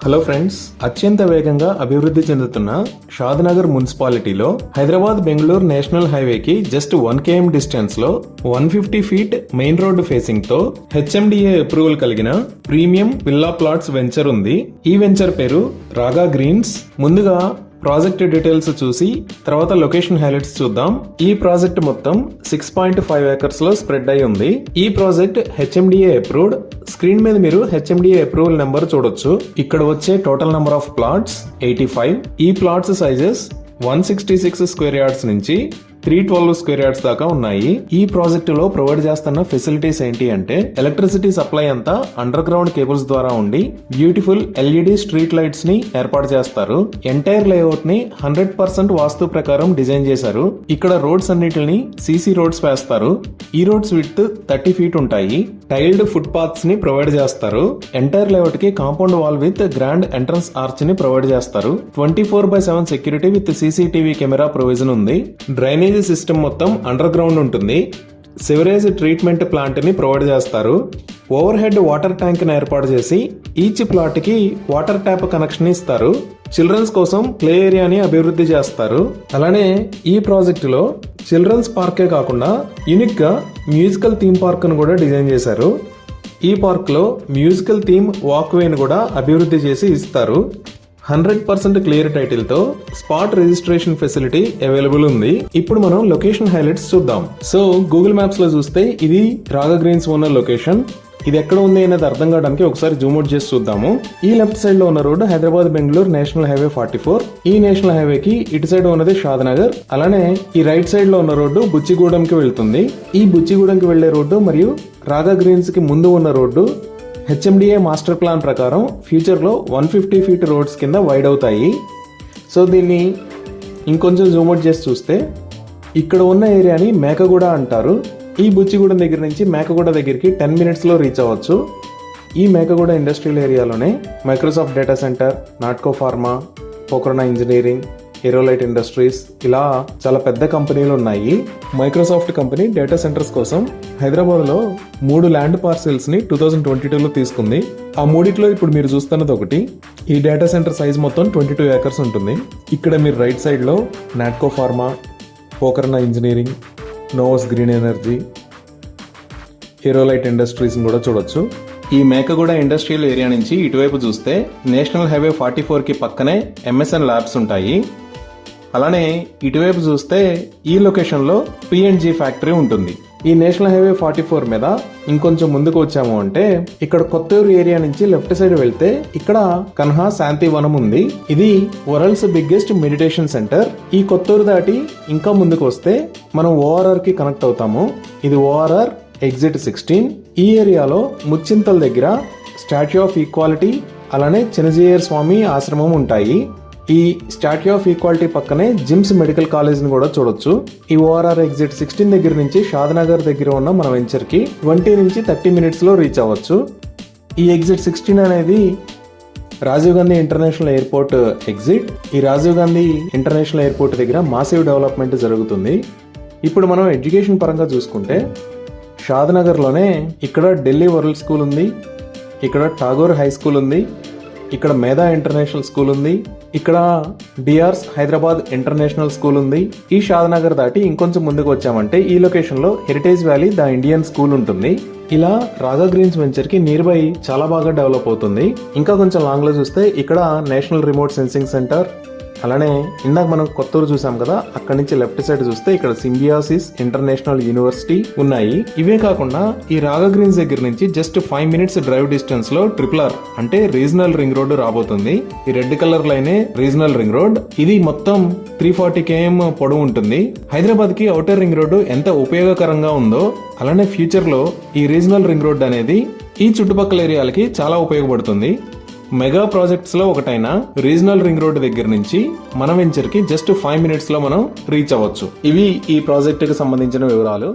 Hello friends, అత్యంత వేగంగా అభివృద్ధి చెందుతున్న షాద్నగర్ మున్సిపాలిటీలో హైదరాబాద్ బెంగళూరు నేషనల్ హైవేకి జస్ట్ 1 km డిస్టెన్స్ లో 150 ఫీట్ మెయిన్ రోడ్డు ఫేసింగ్ తో హెచ్ఎండిఏ అప్రూవల్ కలిగిన ప్రీమియం విల్లా ప్లాట్స్ వెంచర్ ఉంది. ఈ వెంచర్ పేరు రాగా గ్రీన్స్. ముందుగా ప్రాజెక్ట్ డీటెయిల్స్ చూసి తర్వాత లొకేషన్ హైలైట్స్ చూద్దాం. ఈ ప్రాజెక్ట్ మొత్తం 6.5 ఏకర్స్ లో స్ప్రెడ్ అయి ఉంది. ఈ ప్రాజెక్ట్ హెచ్ఎండిఏ అప్రూవ్డ్. స్క్రీన్ మీద మీరు హెచ్ఎండిఏ అప్రూవల్ నెంబర్ చూడొచ్చు. ఇక్కడ వచ్చే టోటల్ నెంబర్ ఆఫ్ ప్లాట్స్ 85. ఈ ప్లాట్స్ సైజెస్ 166 స్క్వేర్ యార్డ్స్ నుంచి 312 స్క్వేర్ యార్డ్స్ దాకా ఉన్నాయి. ఈ ప్రాజెక్టు లో ప్రొవైడ్ చేస్తున్న ఫెసిలిటీస్ ఏంటి అంటే ఎలక్ట్రిసిటీ సప్లై అంతా అండర్ గ్రౌండ్ కేబుల్స్ ద్వారా ఉండి బ్యూటిఫుల్ ఎల్ఈడి స్ట్రీట్ లైట్స్ ని ఏర్పాటు చేస్తారు. ఎంటైర్ లేఅవుట్ ని 100% వాస్తు ప్రకారం డిజైన్ చేశారు. ఇక్కడ రోడ్స్ అన్నిటిని సీసీ రోడ్స్ వేస్తారు. ఈ రోడ్స్ విడ్త్ 30 ఫీట్ ఉంటాయి. టైల్డ్ ఫుట్ పాత్స్ ని ప్రొవైడ్ చేస్తారు. ఎంటైర్ లేఅవుట్ కి compound wall with grand entrance arch ని ప్రొవైడ్ చేస్తారు. 24/7 security with CCTV camera provision ఉంది. డ్రైనేజ్ సిస్టమ్ మొత్తం అండర్ గ్రౌండ్ ఉంటుంది. సివరేజ్ ట్రీట్మెంట్ ప్లాంట్ ని ప్రొవైడ్ చేస్తారు. ఓవర్ హెడ్ వాటర్ ట్యాంక్ ని ఏర్పాటు చేసి ఈచ్ ప్లాట్ కి వాటర్ ట్యాప్ కనెక్షన్ ఇస్తారు. చిల్డ్రన్స్ కోసం ప్లే ఏరియాని అభివృద్ధి చేస్తారు. అలానే ఈ ప్రాజెక్ట్ లో చిల్డ్రన్స్ పార్కే కాకుండా యూనిక్ గా మ్యూజికల్ థీమ్ పార్క్ ను కూడా డిజైన్ చేశారు. ఈ పార్క్ లో మ్యూజికల్ థీమ్ వాక్ వే ని కూడా అభివృద్ధి చేసి ఇస్తారు. 100% క్లియర్ టైటిల్ తో స్పాట్ రిజిస్ట్రేషన్ ఫెసిలిటీ అవైలబుల్ ఉంది. ఇప్పుడు మనం లొకేషన్ హైలైట్స్ చూద్దాం. సో గూగుల్ మ్యాప్స్ లో చూస్తే ఇది రాగా గ్రీన్స్ ఉన్న లొకేషన్. ఇది ఎక్కడ ఉంది అనేది అర్థం కావడానికి ఒకసారి జూమ్ అవుట్ చేసి చూద్దాము. ఈ లెఫ్ట్ సైడ్ లో ఉన్న road Hyderabad Bengaluru national highway 44. ఈ నేషనల్ హైవేకి ఇటు సైడ్ ఉన్నది షాద్నగర్. అలానే ఈ రైట్ సైడ్ లో ఉన్న రోడ్డు బుచ్చిగూడెంకి వెళ్తుంది. ఈ బుచ్చిగూడెంకి వెళ్లే రోడ్డు మరియు రాగా గ్రీన్స్ కి ముందు ఉన్న రోడ్డు హెచ్ఎండిఏ మాస్టర్ ప్లాన్ ప్రకారం ఫ్యూచర్ లో 150 ఫీట్ రోడ్స్ కింద వైడ్ అవుతాయి. సో దీన్ని ఇంకొంచెం జూమ్అవుట్ చేసి చూస్తే ఇక్కడ ఉన్న ఏరియాని మేకగూడ అంటారు. ఈ బుచ్చిగూడెం దగ్గర నుంచి మేకగూడ దగ్గరికి 10 minutes లో రీచ్ అవ్వచ్చు. ఈ మేకగూడ ఇండస్ట్రియల్ ఏరియాలోనే Microsoft data centre, Natco pharma, Pokarna engineering, aerolite industries ఇలా చాలా పెద్ద కంపెనీలు ఉన్నాయి. మైక్రోసాఫ్ట్ కంపెనీ డేటా సెంటర్స్ కోసం హైదరాబాద్ లో 3 ల్యాండ్ పార్సెల్స్ ని 2022లో తీసుకుంది. ఆ మూడిట్లో ఇప్పుడు మీరు చూస్తున్నది ఒకటి. ఈ డేటా సెంటర్ సైజ్ మొత్తం 22 ఏకర్స్ ఉంటుంది. ఇక్కడ మీరు రైట్ సైడ్ లో Natco pharma, Pokarna engineering, నోవస్ green energy, Aerolite industries కూడా చూడొచ్చు. ఈ మేకగూడ ఇండస్ట్రియల్ ఏరియా నుంచి ఇటువైపు చూస్తే నేషనల్ హైవే 44 కి పక్కనే ఎంఎస్ఎన్ ల్యాబ్స్ ఉంటాయి. అలానే ఇటువైపు చూస్తే ఈ లొకేషన్ లో పిఎన్జి ఫ్యాక్టరీ ఉంటుంది. ఈ నేషనల్ హైవే 44 మీద ఇంకొంచెం ముందుకు వచ్చాము అంటే ఇక్కడ కొత్తూరు ఏరియా నుంచి లెఫ్ట్ సైడ్ వెళ్తే ఇక్కడ కన్హా శాంతివనం ఉంది. ఇది వరల్డ్స్ బిగ్గెస్ట్ మెడిటేషన్ సెంటర్. ఈ కొత్తూరు దాటి ఇంకా ముందుకు వస్తే మనం ఓఆర్ఆర్ కి కనెక్ట్ అవుతాము. ఇది ఓఆర్ఆర్ ఎగ్జిట్ 16. ఈ ఏరియాలో ముచ్చింతల దగ్గర స్టాట్యూ ఆఫ్ ఈక్వాలిటీ అలానే చినజీయర్ స్వామి ఆశ్రమం ఉంటాయి. ఈ స్టాట్యూ ఆఫ్ ఈక్వాలిటీ పక్కనే జిమ్స్ మెడికల్ కాలేజ్ ని కూడా చూడొచ్చు. ఈ ఓఆర్ఆర్ ఎగ్జిట్ 16 దగ్గర నుంచి షాద్నగర్ దగ్గర ఉన్న మన వెంచర్ కి 20 నుంచి 30 minutes లో రీచ్ అవ్వచ్చు. ఈ ఎగ్జిట్ 16 అనేది Rajiv Gandhi International Airport exit. ఈ రాజీవ్ గాంధీ ఇంటర్నేషనల్ ఎయిర్పోర్ట్ దగ్గర మాసివ్ డెవలప్మెంట్ జరుగుతుంది. ఇప్పుడు మనం ఎడ్యుకేషన్ పరంగా చూసుకుంటే షాద్నగర్ లోనే ఇక్కడ ఢిల్లీ వరల్డ్ స్కూల్ ఉంది, ఇక్కడ ఠాగూర్ హై స్కూల్ ఉంది, ఇక్కడ మేధా ఇంటర్నేషనల్ స్కూల్ ఉంది, ఇక్కడ డిఆర్స్ హైదరాబాద్ ఇంటర్నేషనల్ స్కూల్ ఉంది. ఈ షాద్నగర్ దాటి ఇంకొంచెం ముందుకు వచ్చామంటే ఈ లొకేషన్ లో heritage valley the Indian school ఉంటుంది. ఇలా రాగా గ్రీన్స్ వెంచర్ కి నియర్ బై చాలా బాగా డెవలప్ అవుతుంది. ఇంకా కొంచెం లాంగ్ లో చూస్తే ఇక్కడ నేషనల్ రిమోట్ సెన్సింగ్ సెంటర్, అలానే ఇందాక మనం కొత్తూరు చూసాం కదా, అక్కడి నుంచి లెఫ్ట్ సైడ్ చూస్తే ఇక్కడ సింబియాసిస్ ఇంటర్నేషనల్ యూనివర్సిటీ ఉన్నాయి. ఇవే కాకుండా ఈ రాగా గ్రీన్స్ దగ్గర నుంచి జస్ట్ 5 minutes డ్రైవ్ డిస్టెన్స్ లో RRR అంటే రీజనల్ రింగ్ రోడ్ రాబోతుంది. ఈ రెడ్ కలర్ లైనే రీజనల్ రింగ్ రోడ్. ఇది మొత్తం 340 km పొడవు ఉంటుంది. హైదరాబాద్ కి ఔటర్ రింగ్ రోడ్డు ఎంత ఉపయోగకరంగా ఉందో అలానే ఫ్యూచర్ లో ఈ రీజనల్ రింగ్ రోడ్ అనేది ఈ చుట్టుపక్కల ఏరియాలకి చాలా ఉపయోగపడుతుంది. మెగా ప్రాజెక్ట్స్ లో ఒకటైన రీజనల్ రింగ్ రోడ్ దగ్గర నుంచి మన వెంచర్ కి జస్ట్ 5 minutes లో మనం రీచ్ అవ్వచ్చు. ఇవి ఈ ప్రాజెక్ట్ కి సంబంధించిన వివరాలు.